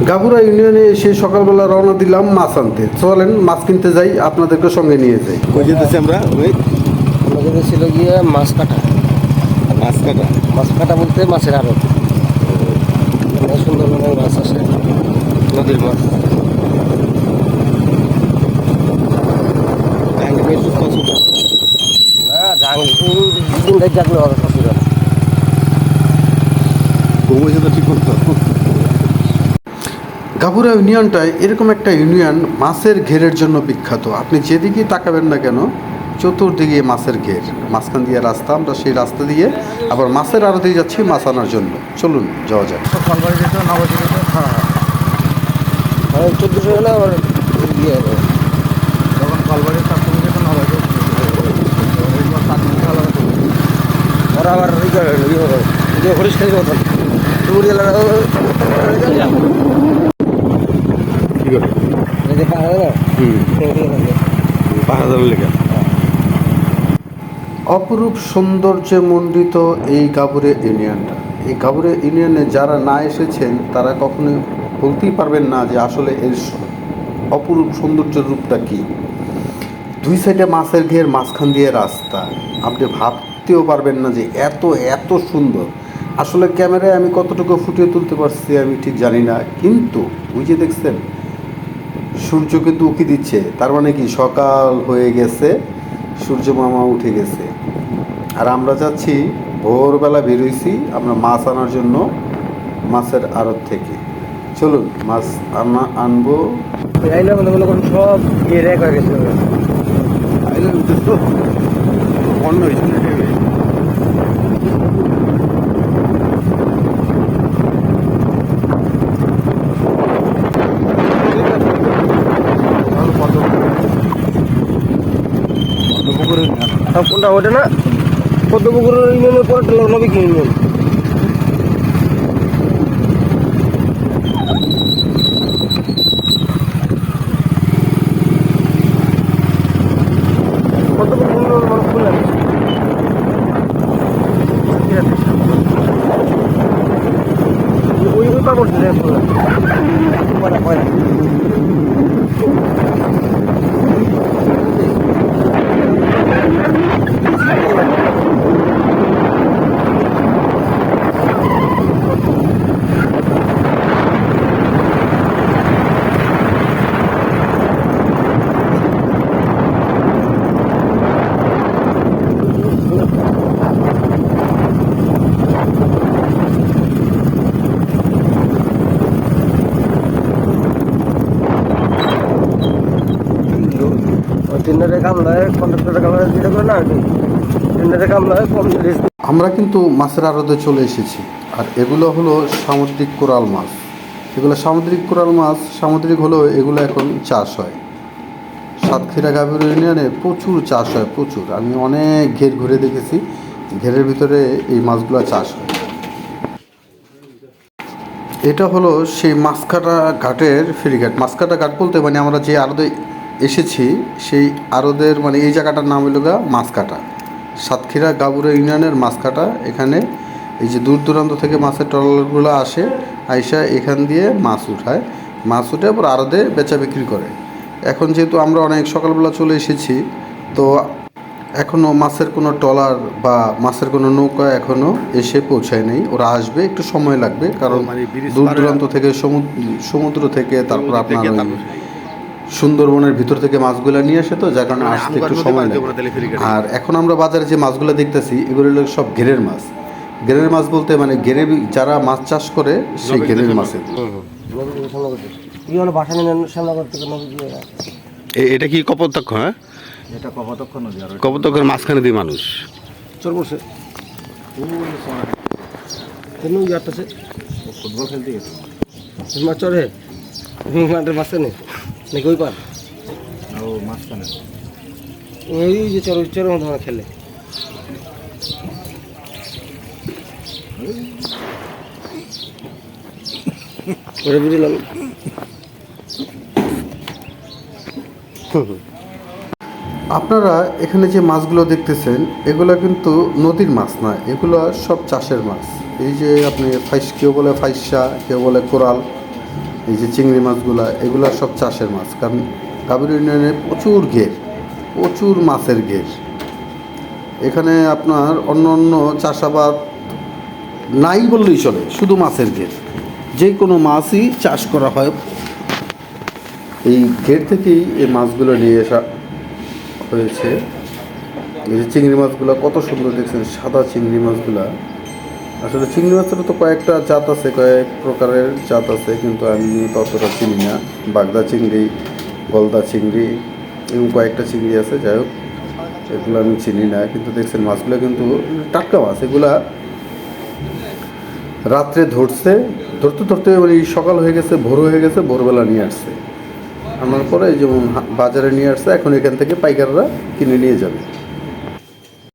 গাবুরা ইউনিয়নে এসে সকালবেলা রওনা দিলাম মাছ আনতে। চলেন মাছ কিনতে যাই, আপনাদেরকে সঙ্গে নিয়ে যাই। কই যেতেছি আমরা? আমাদের ছিল গিয়ে মাছ কাটা। মাছ কাটা? মাছ কাটা বলতে মাছের আড়ত, সুন্দরবনের মাছ আসে, নদীর মাছ। হ্যাঁ, জাগলে হবে অসুবিধা। ঠিক করতে গাবুরা ইউনিয়নটায় এরকম একটা ইউনিয়ন মাছের ঘেরের জন্য বিখ্যাত। আপনি যেদিকেই তাকাবেন না কেন, চতুর্দিকে মাছের ঘের, মাঝখান দিয়ে রাস্তা। আমরা সেই রাস্তা দিয়ে আবার মাছের আড়তে যাচ্ছি মাছ আনার জন্য। চলুন যাওয়া যাক। ফলবাড়ি যেত, নবদ্বীপ যেত, হ্যাঁ 1400 হলে আবার ইয়ে হবে। যখন কলবাড়ির সবসময় যেত নবদ্বীপ, ওরা আবার ইয়ে হবে, হরিশ খাই মতন টুকুর গেলে কি করে যে পাহাড় না পাহাড় লেগে অপরূপ সৌন্দর্যে মণ্ডিত এই গাবুরে ইউনিয়নটা। এই গাবুরে ইউনিয়নে যারা না এসেছেন তারা কখনোই বলতেই পারবেন না যে আসলে এর অপরূপ সৌন্দর্যের রূপটা কী। দুই সাইডে মাছের ঘের, মাঝখান দিয়ে রাস্তা। আপনি ভাবতেও পারবেন না যে এত এত সুন্দর। আসলে ক্যামেরায় আমি কতটুকু ফুটিয়ে তুলতে পারছি আমি ঠিক জানি না, কিন্তু ওই যে দেখছেন সূর্য কিন্তু উঁকি দিচ্ছে, তার মানে কি সকাল হয়ে গেছে, সূর্য মামা উঠে গেছে। আর আমরা যাচ্ছি, ভোরবেলা বেরোইছি আমরা মাছ আনার জন্য মাছের আড়ত থেকে। চলুন মাছ আনবো। সব ঘেরে এক হয়ে গেছে। অন্য হয়েছে কোনটা ওটা না, পদ্মপুকুরের ইউনিয়নের পরে নবীক ইউনিয়ন। পদ্মপুকুর ইউনিয়ন মানে খুললেন ওই ওই পা পড়ছে পয়লা পয়লা আমরা কিন্তু মাছের আড়তে চলে এসেছি। আর এগুলো হলো সামুদ্রিক কোরাল মাছ। এগুলো সামুদ্রিক কোরাল মাছ, সামুদ্রিক হলেও এগুলো এখন চাষ হয়। সাতক্ষীরা গাবুরা ইউনিয়নে প্রচুর চাষ হয়, প্রচুর। আমি অনেক ঘের ঘুরে দেখেছি, ঘেরের ভিতরে এই মাছগুলো চাষ হয়। এটা হলো সেই মাছকাটা ঘাটের ফেরিঘাট। মাছকাটা ঘাট বলতে মানে আমরা যে আড়তে এসেছি সেই আড়তের মানে এই জায়গাটার নাম হলো মাছকাটা। সাতক্ষীরা গাবুরা ইউনিয়নের মাছকাটা। এখানে এই যে দূর দূরান্ত থেকে মাছের ট্রলারগুলো আসে, আইসা এখান দিয়ে মাছ উঠায়, মাছ উঠে পর আড়তে বেচা বিক্রি করে। এখন যেহেতু আমরা অনেক সকালবেলা চলে এসেছি, তো এখনও মাছের কোনো ট্রলার বা মাছের কোনো নৌকা এখনও এসে পৌঁছায় নেই। ওরা আসবে, একটু সময় লাগবে, কারণ দূর দূরান্ত থেকে সমুদ্র থেকে তারপর আপনার সুন্দরবনের ভিতর থেকে মাছগুলো নিয়ে আসে, তো যার কারণে আসতে একটু সময় লাগে। আর এখন আমরা বাজারে যে মাছগুলো দেখতেছি এগুলো হলো সব ঘেরের মাছ। ঘেরের মাছ বলতে মানে ঘেরে যারা মাছ চাষ করে সেই ঘেরের মাছের। এটা কি কপোতাক্ষ? হ্যাঁ, এটা কপোতাক্ষ নদী। আর কপোতাক্ষের মাঝখানে দিয়ে মানুষ চল বসে ফুটবল খেলতে গেছে মাছ চড়ে মাঠের মাঝখানে নাকি ওই পার ও মাঝখানে ওই যে চরের মতো খেলে। ওরে বুঝলাম। আপনারা এখানে যে মাছগুলো দেখতেছেন এগুলো কিন্তু নদীর মাছ না, এগুলো সব চাষের মাছ। এই যে আপনি কেউ বলে ফাইসা, কেউ বলে কোরাল, এই যে চিংড়ি মাছগুলা, এগুলা সব চাষের মাছ, কারণ গাভীর ইউনিয়নে প্রচুর ঘের, প্রচুর মাছের ঘের। এখানে আপনার অন্য অন্য চাষাবাদ নাই বললেই চলে, শুধু মাছের ঘের, যে কোনো মাছই চাষ করা হয়। এই ঘের থেকেই এই মাছগুলো নিয়ে আসা হয়েছে। এই যে চিংড়ি মাছগুলো কত সুন্দর দেখছেন, সাদা চিংড়ি মাছগুলা। আসলে চিংড়ি মাছের তো কয়েকটা জাত আছে, কয়েক প্রকারের জাত আছে, কিন্তু আমি ততটা চিনি না। বাগদা চিংড়ি, গলদা চিংড়ি এবং কয়েকটা চিংড়ি আছে, যাই হোক এগুলো আমি চিনি না। কিন্তু দেখছেন মাছগুলো কিন্তু টাটকা মাছ। এগুলা রাত্রে ধরতে ধরতে ওই সকাল হয়ে গেছে, ভোর হয়ে গেছে, ভোরবেলা নিয়ে আসছে, আনার পরে যেমন বাজারে নিয়ে আসছে, এখন এখান থেকে পাইকাররা কিনে নিয়ে যাবে।